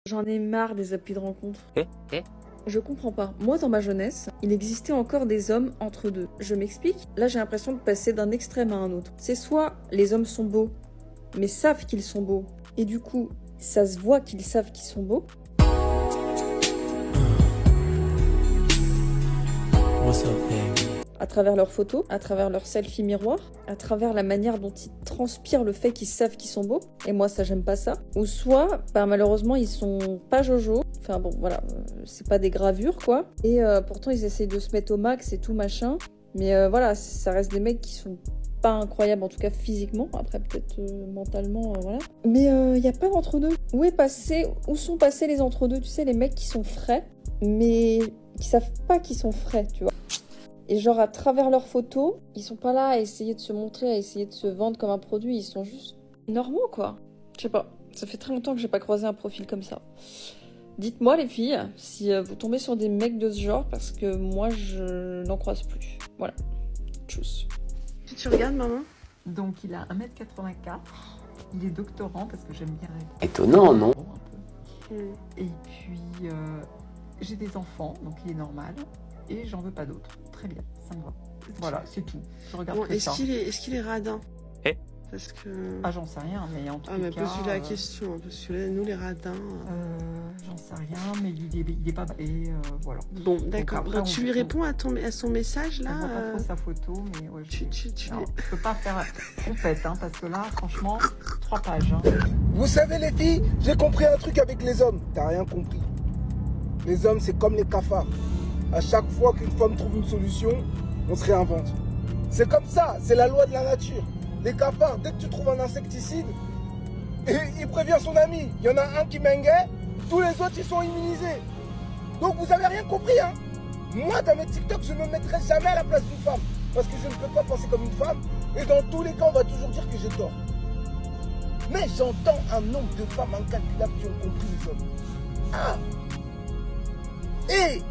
J'en ai marre des applis de rencontre. Je comprends pas. Moi, dans ma jeunesse, il existait encore des hommes entre deux. Je m'explique. Là, j'ai l'impression de passer d'un extrême à un autre. C'est soit les hommes sont beaux, mais savent qu'ils sont beaux, et du coup, ça se voit qu'ils savent qu'ils sont beaux. What's up, baby? À travers leurs photos, à travers leurs selfies miroirs, à travers la manière dont ils transpirent le fait qu'ils savent qu'ils sont beaux. Et moi, ça, j'aime pas ça. Ou soit, malheureusement, ils sont pas jojo. Enfin bon, voilà, c'est pas des gravures, quoi. Et pourtant, ils essayent de se mettre au max et tout, machin. Mais voilà, ça reste des mecs qui sont pas incroyables, en tout cas physiquement. Après, peut-être mentalement, voilà. Mais y a pas d'entre-deux. Où sont passés les entre-deux? Tu sais, les mecs qui sont frais, mais qui savent pas qu'ils sont frais, tu vois. Et genre, à travers leurs photos, ils sont pas là à essayer de se montrer, à essayer de se vendre comme un produit. Ils sont juste normaux, quoi. Je sais pas. Ça fait très longtemps que j'ai pas croisé un profil comme ça. Dites-moi, les filles, si vous tombez sur des mecs de ce genre, parce que moi, je n'en croise plus. Voilà. Tchuss. Si tu regardes, maman? Donc, il a 1m84. Il est doctorant parce que j'aime bien les... Étonnant, non? Un peu. Et puis, j'ai des enfants, donc il est normal. Et j'en veux pas d'autres. Très bien, ça me va. Voilà, c'est tout. Je regarde Bon, que ça. est-ce qu'il est radin? Parce que... Ah, j'en sais rien, mais en tout Ah, mais cas... pose-lui la question, parce que là, nous, les radins... J'en sais rien, mais il est pas... Et voilà. Bon, d'accord. après, Donc, tu lui réponds à son message, là? Je vois pas trop sa photo, mais ouais, Tu... Non, je peux pas faire compète, hein, parce que là, franchement, 3 pages. Hein. Vous savez les filles, j'ai compris un truc avec les hommes. T'as rien compris. Les hommes, c'est comme les cafards. À chaque fois qu'une femme trouve une solution, on se réinvente. C'est comme ça, c'est la loi de la nature. Les cafards, dès que tu trouves un insecticide, il prévient son ami. Il y en a un qui menguait, tous les autres ils sont immunisés. Donc vous avez rien compris, hein. Moi, dans mes TikTok, je ne me mettrai jamais à la place d'une femme. Parce que je ne peux pas penser comme une femme. Et dans tous les cas, on va toujours dire que j'ai tort. Mais j'entends un nombre de femmes incalculables qui ont compris les hommes. Ah! Et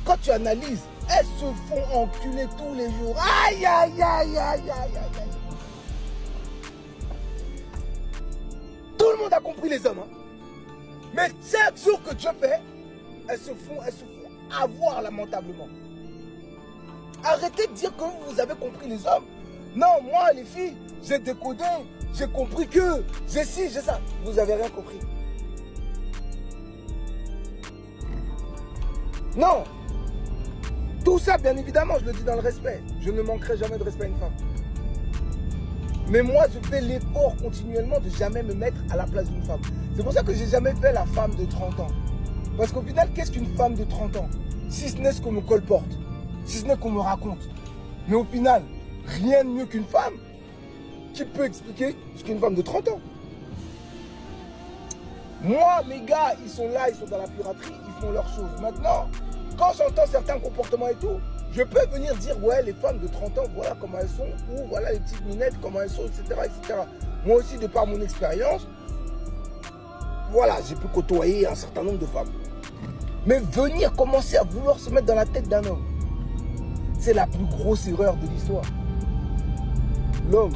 quand tu analyses, elles se font enculer tous les jours. Aïe, aïe, aïe, aïe, aïe, aïe, aïe. Tout le monde a compris les hommes. Hein. Mais chaque jour que Dieu fait, elles se font avoir lamentablement. Arrêtez de dire que vous avez compris les hommes. Non, moi les filles, j'ai décodé, j'ai compris que, j'ai ci, j'ai ça. Vous avez rien compris. Non. Tout ça, bien évidemment, je le dis dans le respect. Je ne manquerai jamais de respect à une femme. Mais moi, je fais l'effort continuellement de jamais me mettre à la place d'une femme. C'est pour ça que j'ai jamais fait la femme de 30 ans. Parce qu'au final, qu'est-ce qu'une femme de 30 ans? Si ce n'est ce qu'on me colporte, si ce n'est qu'on me raconte. Mais au final, rien de mieux qu'une femme qui peut expliquer ce qu'est une femme de 30 ans. Moi, mes gars, ils sont là, ils sont dans la piraterie, ils font leurs choses. Maintenant, quand j'entends certains comportements et tout, je peux venir dire, ouais, les femmes de 30 ans, voilà comment elles sont, ou voilà les petites minettes, comment elles sont, etc., etc. Moi aussi, de par mon expérience, voilà, j'ai pu côtoyer un certain nombre de femmes. Mais venir commencer à vouloir se mettre dans la tête d'un homme, c'est la plus grosse erreur de l'histoire. L'homme.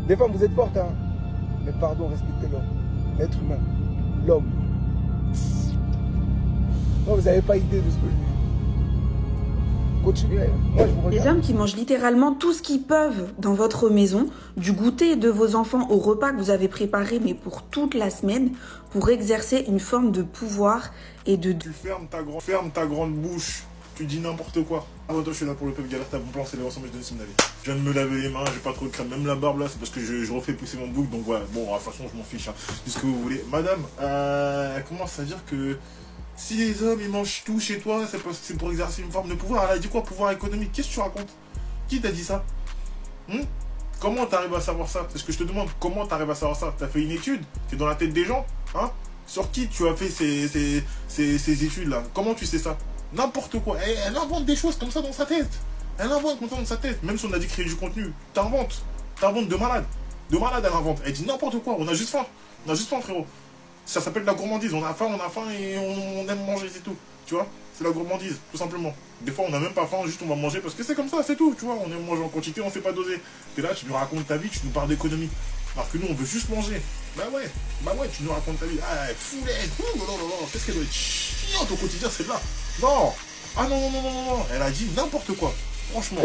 Les femmes, vous êtes fortes, hein. Mais pardon, respectez l'homme. L'être humain. L'homme. Non, vous n'avez pas idée de ce que je dis. Continuez. Moi, je vous regarde. Les hommes qui mangent littéralement tout ce qu'ils peuvent dans votre maison, du goûter de vos enfants au repas que vous avez préparé, mais pour toute la semaine, pour exercer une forme de pouvoir et de... Tu fermes ta grande bouche. Tu dis n'importe quoi. Ah ouais, toi je suis là pour le peuple galère, t'as bon plan, c'est les ressembles, je donne une avis. Je viens de me laver les mains, j'ai pas trop de crème, même la barbe là, c'est parce que je refais pousser mon bouc, donc voilà, bon, de toute façon je m'en fiche, hein. Tout ce que vous voulez. Madame, elle commence à dire que si les hommes ils mangent tout chez toi, c'est pour exercer une forme de pouvoir. Elle a dit quoi, pouvoir économique? Qu'est-ce que tu racontes? Qui t'a dit ça? Comment t'arrives à savoir ça? C'est ce que je te demande, comment t'arrives à savoir ça? T'as fait une étude? T'es dans la tête des gens? Hein? Sur qui tu as fait ces études là? Comment tu sais ça? N'importe quoi. Elle invente des choses comme ça dans sa tête. Elle invente comme ça dans sa tête. Même si on a dit créer du contenu. T'inventes. T'inventes de malade. De malade, elle invente. Elle dit n'importe quoi. On a juste faim. On a juste faim, frérot. Ça s'appelle la gourmandise. On a faim et on aime manger, c'est tout. Tu vois? C'est la gourmandise, tout simplement. Des fois, on n'a même pas faim, juste on va manger parce que c'est comme ça, c'est tout. Tu vois? On aime manger en quantité, on ne sait pas doser. T'es là, tu nous racontes ta vie, tu nous parles d'économie. Alors que nous, on veut juste manger. Bah ouais, tu nous racontes ta vie. Ah, foulette. Non, qu'est-ce qu'elle doit être chiante au quotidien, celle-là. Non. Ah non. Elle a dit n'importe quoi. Franchement.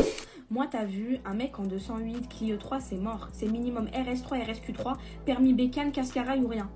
Moi, t'as vu, un mec en 208, Clio 3, c'est mort. C'est minimum RS3, RSQ3, permis bécane, cascarail ou rien.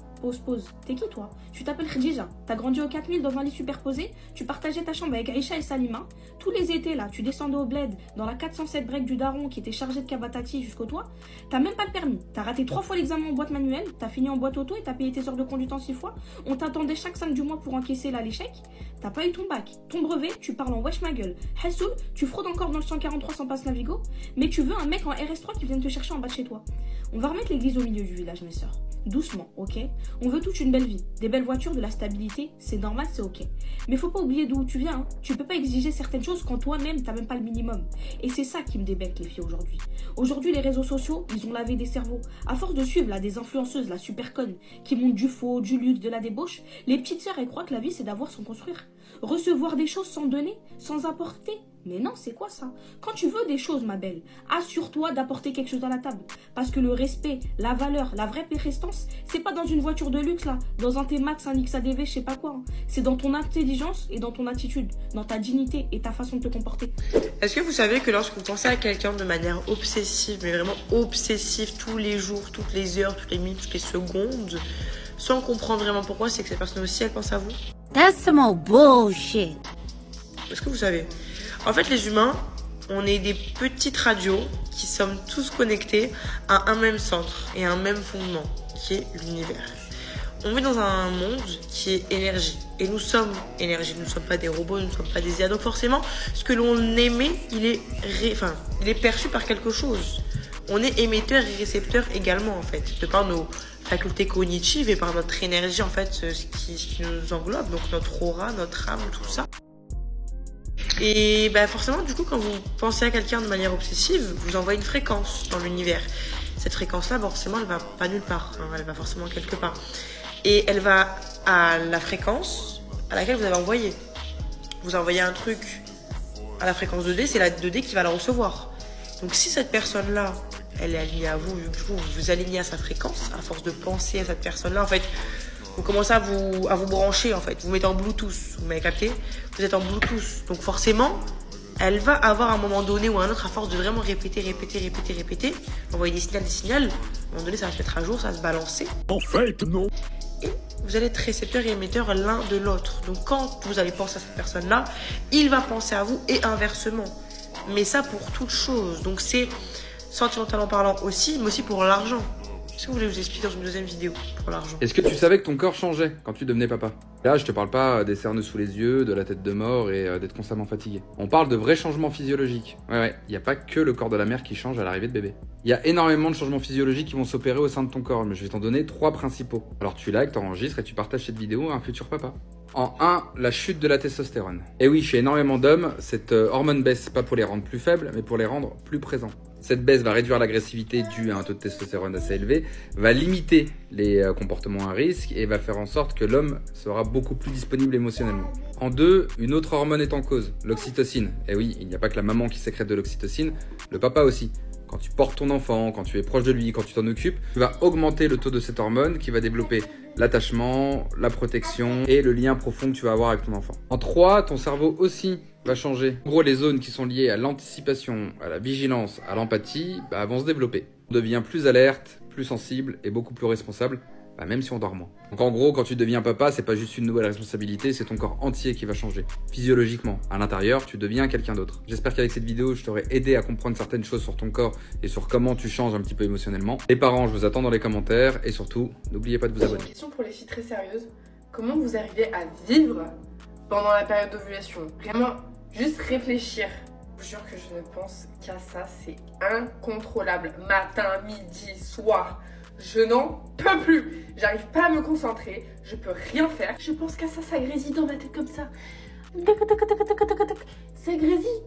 Pause. T'es qui, toi? Tu t'appelles Khadija. T'as grandi au 4000 dans un lit superposé. Tu partageais ta chambre avec Aïcha et Salima. Tous les étés, là, tu descendais au bled dans la 407 break du daron qui était chargée de cabatati jusqu'au toit. T'as même pas le permis. T'as raté 3 fois l'examen en boîte manuelle. T'as fini en boîte auto et t'as payé tes heures de conduite en 6 fois. On t'attendait chaque 5 du mois pour encaisser là l'échec. T'as pas eu ton bac. Ton brevet, tu parles en wesh ma gueule. Hassoul, tu fraudes encore dans le 143 sans passe Navigo. Mais tu veux un mec en RS3 qui vienne te chercher en bas de chez toi. On va remettre l'église au milieu du village, mes sœurs. Doucement, ok? On veut toute une belle vie, des belles voitures, de la stabilité, c'est normal, c'est ok. Mais faut pas oublier d'où tu viens, hein. Tu peux pas exiger certaines choses quand toi-même t'as même pas le minimum. Et c'est ça qui me débecte les filles aujourd'hui. Aujourd'hui, les réseaux sociaux, ils ont lavé des cerveaux. À force de suivre là des influenceuses, la super conne, qui montrent du faux, du luxe, de la débauche, les petites sœurs, elles croient que la vie c'est d'avoir sans construire. Recevoir des choses sans donner, sans apporter. Mais non, c'est quoi ça? Quand tu veux des choses, ma belle, assure-toi d'apporter quelque chose dans la table. Parce que le respect, la valeur, la vraie prestance, c'est pas dans une voiture de luxe là, dans un T-Max, un XADV, je sais pas quoi. Hein. C'est dans ton intelligence et dans ton attitude, dans ta dignité et ta façon de te comporter. Est-ce que vous savez que lorsque vous pensez à quelqu'un de manière obsessive, mais vraiment obsessive tous les jours, toutes les heures, toutes les minutes, toutes les secondes, sans comprendre vraiment pourquoi, c'est que cette personne aussi, elle pense à vous? That's some bullshit. Est-ce que vous savez? En fait, les humains, on est des petites radios qui sommes tous connectés à un même centre et à un même fondement, qui est l'univers. On vit dans un monde qui est énergie. Et nous sommes énergie. Nous ne sommes pas des robots, nous ne sommes pas des IA. Donc forcément, ce que l'on émet, il est perçu par quelque chose. On est émetteur et récepteur également, en fait, de par nos facultés cognitives et par notre énergie, en fait, ce qui nous englobe. Donc notre aura, notre âme, tout ça. Et bah forcément, du coup, quand vous pensez à quelqu'un de manière obsessive, vous envoyez une fréquence dans l'univers. Cette fréquence-là, forcément, elle va pas nulle part. Hein, elle va forcément quelque part. Et elle va à la fréquence à laquelle vous avez envoyé. Vous envoyez un truc à la fréquence 2D, c'est la 2D qui va la recevoir. Donc si cette personne-là, elle est alignée à vous, du coup, vous vous alignez à sa fréquence, à force de penser à cette personne-là, en fait, vous commencez à vous brancher, en fait. Vous mettez en Bluetooth, vous m'avez capté? Vous êtes en Bluetooth. Donc forcément, elle va avoir un moment donné ou un autre, à force de vraiment répéter, envoyer des signaux, à un moment donné, ça va se mettre à jour, ça va se balancer. En fait, non. Et vous allez être récepteur et émetteur l'un de l'autre. Donc quand vous allez penser à cette personne-là, il va penser à vous et inversement. Mais ça pour toute chose. Donc c'est sentimentalement parlant aussi, mais aussi pour l'argent. Est-ce que vous voulez vous expliquer dans une deuxième vidéo pour l'argent? Est-ce que tu savais que ton corps changeait quand tu devenais papa? Là, je te parle pas des cernes sous les yeux, de la tête de mort et d'être constamment fatigué. On parle de vrais changements physiologiques. Ouais, il n'y a pas que le corps de la mère qui change à l'arrivée de bébé. Il y a énormément de changements physiologiques qui vont s'opérer au sein de ton corps, mais je vais t'en donner 3 principaux. Alors tu likes, t'enregistres et tu partages cette vidéo à un futur papa. En 1, la chute de la testostérone. Et oui, chez énormément d'hommes, cette hormone baisse pas pour les rendre plus faibles, mais pour les rendre plus présents. Cette baisse va réduire l'agressivité due à un taux de testostérone assez élevé, va limiter les comportements à risque et va faire en sorte que l'homme sera beaucoup plus disponible émotionnellement. En 2, une autre hormone est en cause, l'oxytocine. Et oui, il n'y a pas que la maman qui sécrète de l'oxytocine, le papa aussi. Quand tu portes ton enfant, quand tu es proche de lui, quand tu t'en occupes, tu vas augmenter le taux de cette hormone qui va développer l'attachement, la protection et le lien profond que tu vas avoir avec ton enfant. En 3, ton cerveau aussi va changer. En gros, les zones qui sont liées à l'anticipation, à la vigilance, à l'empathie, vont se développer. On devient plus alerte, plus sensible et beaucoup plus responsable, même si on dort moins. Donc en gros, quand tu deviens papa, c'est pas juste une nouvelle responsabilité, c'est ton corps entier qui va changer. Physiologiquement, à l'intérieur, tu deviens quelqu'un d'autre. J'espère qu'avec cette vidéo, je t'aurai aidé à comprendre certaines choses sur ton corps et sur comment tu changes un petit peu émotionnellement. Les parents, je vous attends dans les commentaires et surtout, n'oubliez pas de vous abonner. Une question pour les filles très sérieuses. Comment vous arrivez à vivre pendant la période d'ovulation? Vraiment, juste réfléchir. Je vous jure que je ne pense qu'à ça, c'est incontrôlable. Matin, midi, soir. Je n'en peux plus. J'arrive pas à me concentrer. Je peux rien faire. Je pense qu'à ça, ça grésille dans ma tête comme ça. Ça grésille.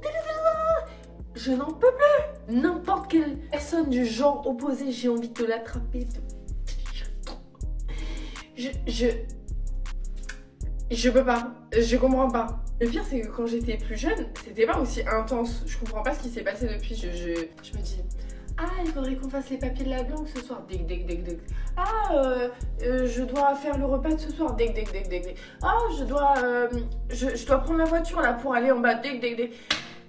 Je n'en peux plus. N'importe quelle personne du genre opposé, j'ai envie de l'attraper. Je peux pas. Je comprends pas. Le pire, c'est que quand j'étais plus jeune, c'était pas aussi intense. Je comprends pas ce qui s'est passé depuis. Je me dis... Ah, il faudrait qu'on fasse les papiers de la banque ce soir. Dég. Ah, je dois faire le repas de ce soir. Dég. Ah, je dois prendre la voiture là pour aller en bas. Dég.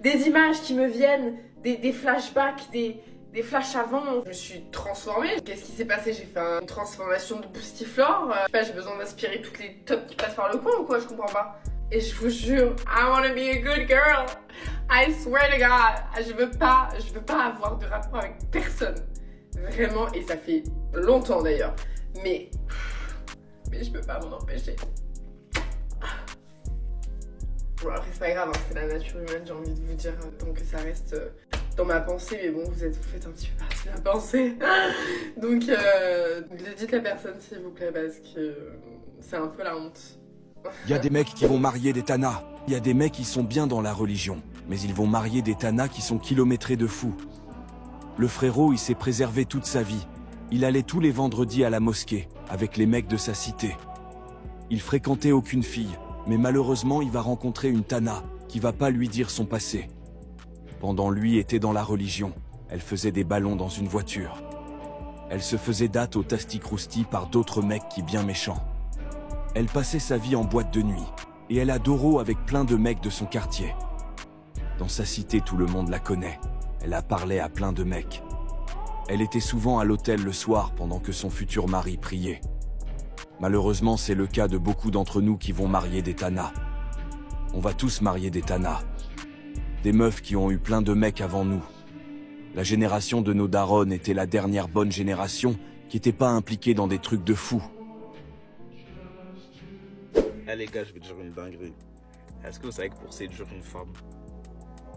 Des images qui me viennent, des flashbacks, des flashs avant. Je me suis transformée. Qu'est-ce qui s'est passé? J'ai fait une transformation de Boostiflore. Je sais pas, j'ai besoin d'aspirer toutes les tops qui passent par le coin ou quoi? Je comprends pas. Et je vous jure, I wanna be a good girl. I swear to God. Je veux pas avoir de rapport avec personne. Vraiment, et ça fait longtemps d'ailleurs. Mais je peux pas m'en empêcher. Bon, après c'est pas grave, hein, c'est la nature humaine, j'ai envie de vous dire. Donc ça reste dans ma pensée, mais bon, vous faites un petit peu partie de la pensée. Donc dites la personne s'il vous plaît, parce que c'est un peu la honte. Il y a des mecs qui vont marier des tanas. Il y a des mecs qui sont bien dans la religion, mais ils vont marier des tanas qui sont kilométrés de fous. Le frérot, il s'est préservé toute sa vie. Il allait tous les vendredis à la mosquée, avec les mecs de sa cité. Il fréquentait aucune fille, mais malheureusement, il va rencontrer une tana qui va pas lui dire son passé. Pendant lui était dans la religion, elle faisait des ballons dans une voiture. Elle se faisait date au tasti-crousti par d'autres mecs qui bien méchants. Elle passait sa vie en boîte de nuit, et elle a Doro avec plein de mecs de son quartier. Dans sa cité, tout le monde la connaît. Elle a parlé à plein de mecs. Elle était souvent à l'hôtel le soir pendant que son futur mari priait. Malheureusement, c'est le cas de beaucoup d'entre nous qui vont marier des tanas. On va tous marier des tanas. Des meufs qui ont eu plein de mecs avant nous. La génération de nos darons était la dernière bonne génération qui n'était pas impliquée dans des trucs de fous. Eh les gars, je vais te dire une dinguerie. Est-ce que vous savez que pour séduire une femme,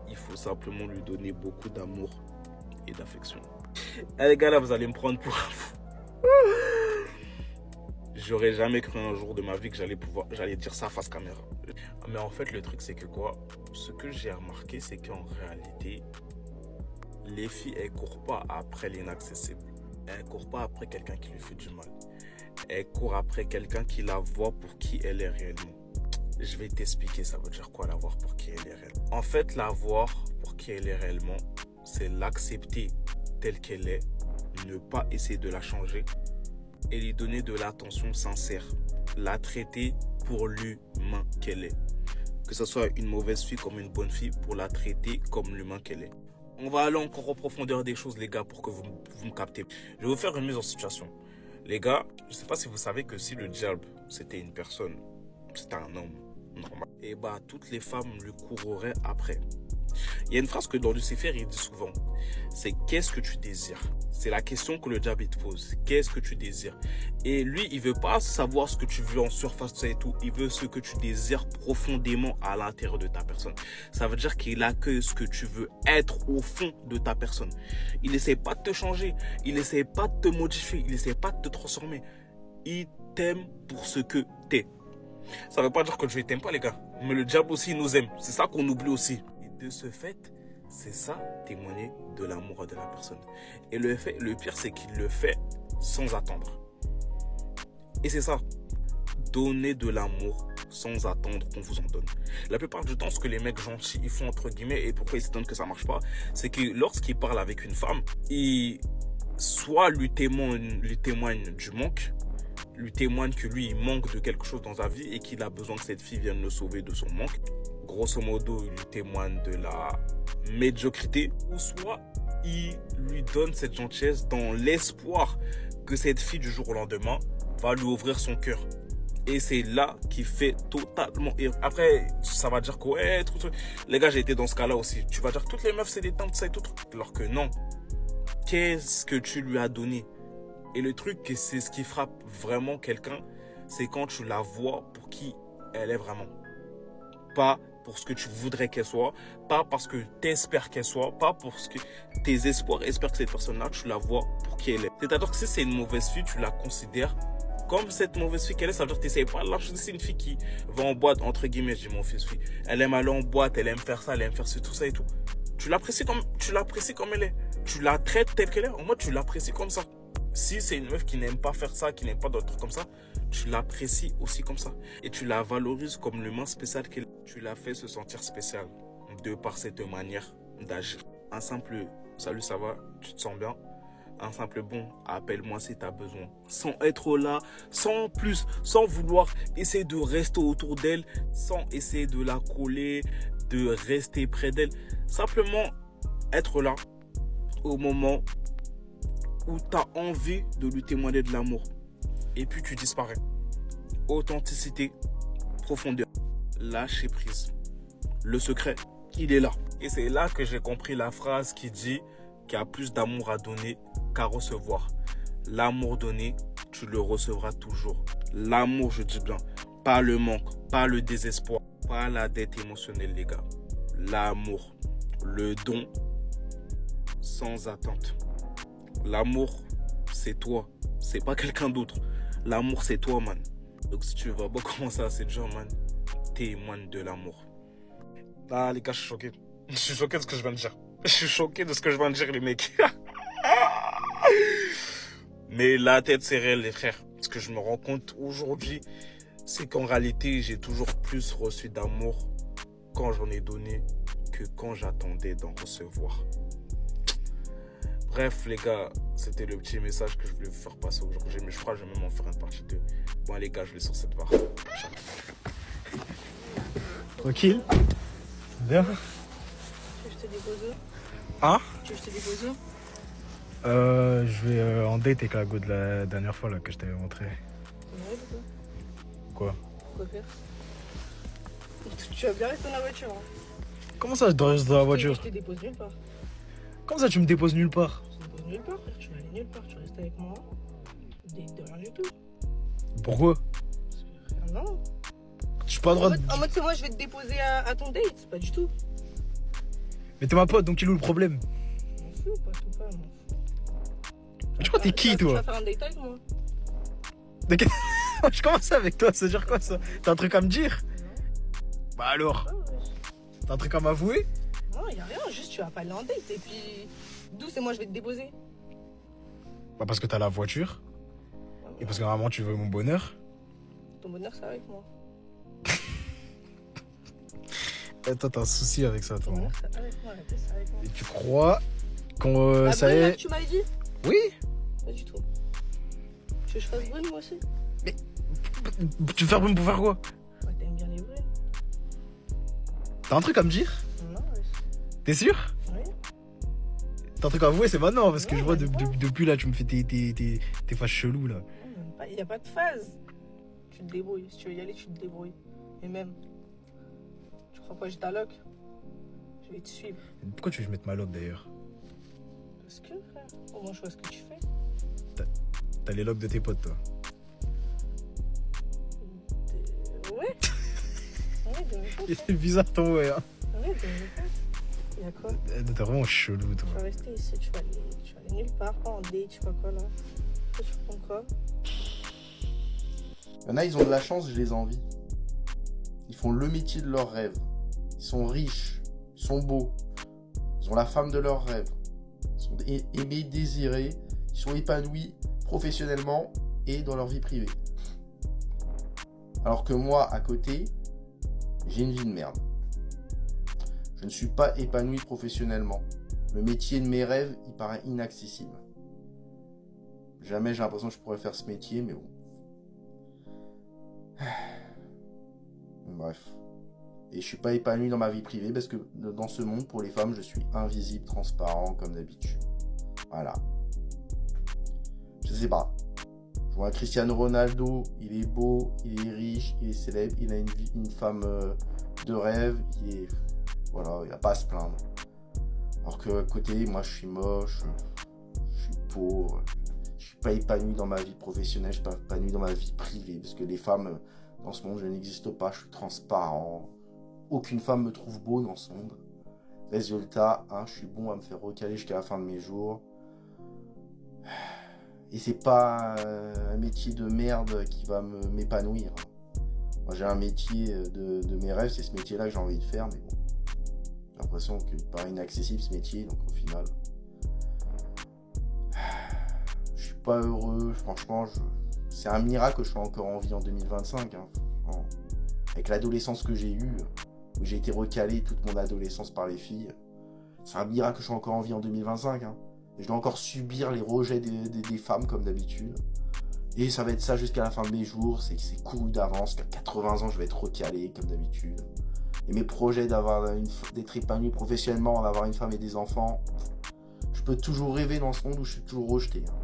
il faut simplement lui donner beaucoup d'amour et d'affection? Eh les gars, là, vous allez me prendre pour un fou. J'aurais jamais cru un jour de ma vie que j'allais dire ça face caméra. Mais en fait, le truc, c'est que quoi? Ce que j'ai remarqué, c'est qu'en réalité, les filles, elles courent pas après l'inaccessible. Elles courent pas après quelqu'un qui lui fait du mal. Elle court après quelqu'un qui la voit pour qui elle est réellement. Je vais t'expliquer ça veut dire quoi la voir pour qui elle est réellement. En fait, la voir pour qui elle est réellement, c'est l'accepter telle qu'elle est, ne pas essayer de la changer et lui donner de l'attention sincère. La traiter pour l'humain qu'elle est. Que ce soit une mauvaise fille comme une bonne fille, pour la traiter comme l'humain qu'elle est. On va aller encore en profondeur des choses les gars pour que vous me captez. Je vais vous faire une mise en situation. Les gars, je sais pas si vous savez que si le diable c'était une personne, c'était un homme normal, et bah toutes les femmes lui courraient après. Il y a une phrase que dans Lucifer il dit souvent, c'est qu'est-ce que tu désires? C'est la question que le diable te pose, qu'est-ce que tu désires? Et lui il veut pas savoir ce que tu veux en surface et tout, il veut ce que tu désires profondément à l'intérieur de ta personne. Ça veut dire qu'il accueille ce que tu veux être au fond de ta personne. Il essaie pas de te changer, il essaie pas de te modifier, il essaie pas de te transformer. Il t'aime pour ce que t'es. Ça veut pas dire que Dieu t'aime pas les gars, mais le diable aussi il nous aime, c'est ça qu'on oublie aussi. De ce fait, c'est ça, témoigner de l'amour de la personne. Et le pire, c'est qu'il le fait sans attendre. Et c'est ça, donner de l'amour sans attendre qu'on vous en donne. La plupart du temps, ce que les mecs gentils ils font entre guillemets, et pourquoi ils s'étonnent que ça marche pas, c'est que lorsqu'ils parlent avec une femme, ils soit lui témoignent du manque, lui témoignent que lui, il manque de quelque chose dans sa vie et qu'il a besoin que cette fille vienne le sauver de son manque. Grosso modo, il lui témoigne de la médiocrité, ou soit il lui donne cette gentillesse dans l'espoir que cette fille du jour au lendemain va lui ouvrir son cœur. Et c'est là qu'il fait totalement... Après, ça va dire que ouais, les gars, j'ai été dans ce cas-là aussi. Tu vas dire toutes les meufs, c'est des tantes, ça et tout. Alors que non. Qu'est-ce que tu lui as donné? Et le truc, c'est ce qui frappe vraiment quelqu'un, c'est quand tu la vois pour qui elle est vraiment. Pas pour ce que tu voudrais qu'elle soit, pas parce que tu espères qu'elle soit, pas parce que tes espoirs espèrent que cette personne-là, tu la vois pour qui elle est. C'est-à-dire que si c'est une mauvaise fille, tu la considères comme cette mauvaise fille qu'elle est. Ça veut dire que tu n'essayes pas de la changer. C'est une fille qui va en boîte, entre guillemets, je dis mon fils, fille. Elle aime aller en boîte, elle aime faire ça, elle aime faire tout ça et tout. Tu l'apprécies comme elle est. Tu la traites telle qu'elle est. En mode, tu l'apprécies comme ça. Si c'est une meuf qui n'aime pas faire ça, qui n'aime pas d'autres trucs comme ça, tu l'apprécies aussi comme ça. Et tu la valorises comme l'humain spécial qu'elle est. Tu la fais se sentir spéciale de par cette manière d'agir. Un simple salut, ça va, tu te sens bien? Un simple bon, appelle-moi si tu as besoin. Sans être là, sans plus, sans vouloir essayer de rester autour d'elle, sans essayer de la coller, de rester près d'elle. Simplement être là au moment où tu as envie de lui témoigner de l'amour. Et puis tu disparais. Authenticité, profondeur, lâcher prise. Le secret, il est là. Et c'est là que j'ai compris la phrase qui dit qu'il y a plus d'amour à donner qu'à recevoir. L'amour donné, tu le recevras toujours. L'amour, je dis bien, pas le manque, pas le désespoir, pas la dette émotionnelle, les gars. L'amour, le don, sans attente. L'amour, c'est toi, c'est pas quelqu'un d'autre. L'amour, c'est toi, man. Donc si tu vas pas commencer à cette genre, man, témoigne de l'amour. Ah, les gars, je suis choqué. Je suis choqué de ce que je viens de dire. Je suis choqué de ce que je viens de dire, les mecs. Mais la tête, c'est réel, les frères. Ce que je me rends compte aujourd'hui, c'est qu'en réalité, j'ai toujours plus reçu d'amour quand j'en ai donné que quand j'attendais d'en recevoir. Bref, les gars, c'était le petit message que je voulais vous faire passer aujourd'hui. Mais je crois que je vais même en faire une partie 2. Bon, les gars, je vais sur cette barre. Tranquille. Bien. Tu veux que je te dépose où? Hein? Tu veux que je te dépose où? Je vais en date avec la go de la dernière fois là, que je t'avais montré. Ouais, Quoi? pourquoi faire? Tu vas bien rester dans la voiture. Hein. Comment ça, je dois rester dans la voiture? Je te dépose nulle part. Comment ça, tu me déposes nulle part? Je te dépose nulle part, frère. Tu vas aller nulle part. Tu restes avec moi. De rien du tout. Pourquoi? Non. Je suis pas le droit de... En mode, c'est moi, je vais te déposer à ton date. Pas du tout. Mais t'es ma pote, donc il est où le problème? Je m'en fous, pas tout pas, moi. Tu crois que t'es qui, Tu toi? vas faire un date avec moi? Je commence avec toi, ça veut dire quoi ça? T'as un truc à me dire? Bah alors? T'as un truc à m'avouer? Non, y'a rien, juste tu vas pas aller en date. Et puis, d'où c'est moi, je vais te déposer? Bah parce que t'as la voiture. Et parce que normalement tu veux mon bonheur. Ton bonheur, c'est avec moi. Et toi t'as un souci avec ça, toi. Ton bonheur, c'est avec moi, arrêtez, c'est avec moi. Et tu crois qu'on... La ça brune, là, est... que tu m'avais dit? Oui. Pas du tout. Tu veux que je fasse brune, moi aussi? Tu veux faire brune pour faire quoi? Ouais, t'aimes bien les brunes. T'as un truc à me dire? Non, ouais. T'es sûr? Oui. T'as un truc à avouer, c'est maintenant, parce que je vois depuis là, tu me fais tes phases cheloues là. Il n'y a pas de phase. Tu te débrouilles. Si tu veux y aller, tu te débrouilles. Et même, tu crois quoi, j'ai ta loc? Je vais te suivre. Pourquoi tu veux que je mette ma loque d'ailleurs? Parce que, frère, au moins je vois ce que tu fais. T'as les locks de tes potes, toi. Ouais. Ouais, de mes potes. C'est bizarre ton ouais, hein. Ouais, de mes potes. Y'a quoi? T'es vraiment chelou, toi. Tu vas rester ici, tu vas aller nulle part, pas en date, je sais pas quoi là. Toi, tu prends quoi? Il y en a, ils ont de la chance, je les envie. Ils font le métier de leurs rêves. Ils sont riches, ils sont beaux. Ils ont la femme de leurs rêves. Ils sont aimés, désirés. Ils sont épanouis professionnellement et dans leur vie privée. Alors que moi, à côté, j'ai une vie de merde. Je ne suis pas épanoui professionnellement. Le métier de mes rêves, il paraît inaccessible. Jamais j'ai l'impression que je pourrais faire ce métier, mais bon. Bref. Et je suis pas épanoui dans ma vie privée parce que dans ce monde, pour les femmes, je suis invisible, transparent, comme d'habitude. Voilà. Je sais pas. Je vois un Cristiano Ronaldo, il est beau, il est riche, il est célèbre, il a une femme de rêve, voilà, il a pas à se plaindre. Alors que à côté, moi je suis moche, je suis pauvre, je suis pas épanoui dans ma vie professionnelle, je suis pas épanoui dans ma vie privée, parce que les femmes, dans ce monde, je n'existe pas, je suis transparent. Aucune femme me trouve beau dans ce monde. Résultat, je suis bon à me faire recaler jusqu'à la fin de mes jours. Et c'est pas un métier de merde qui va m'épanouir. Moi j'ai un métier de mes rêves, c'est ce métier-là que j'ai envie de faire, mais bon. J'ai l'impression qu'il paraît inaccessible ce métier, donc au final. Je suis pas heureux, franchement, c'est un miracle que je sois encore en vie en 2025. Avec l'adolescence que j'ai eue, où j'ai été recalé toute mon adolescence par les filles, C'est un miracle que je suis encore en vie en 2025. Hein. Et je dois encore subir les rejets des femmes comme d'habitude. Et ça va être ça jusqu'à la fin de mes jours. C'est couru d'avance. Qu'à 80 ans, je vais être recalé comme d'habitude. Et mes projets d'être épanoui professionnellement, d'avoir une femme et des enfants, je peux toujours rêver dans ce monde où je suis toujours rejeté. Hein.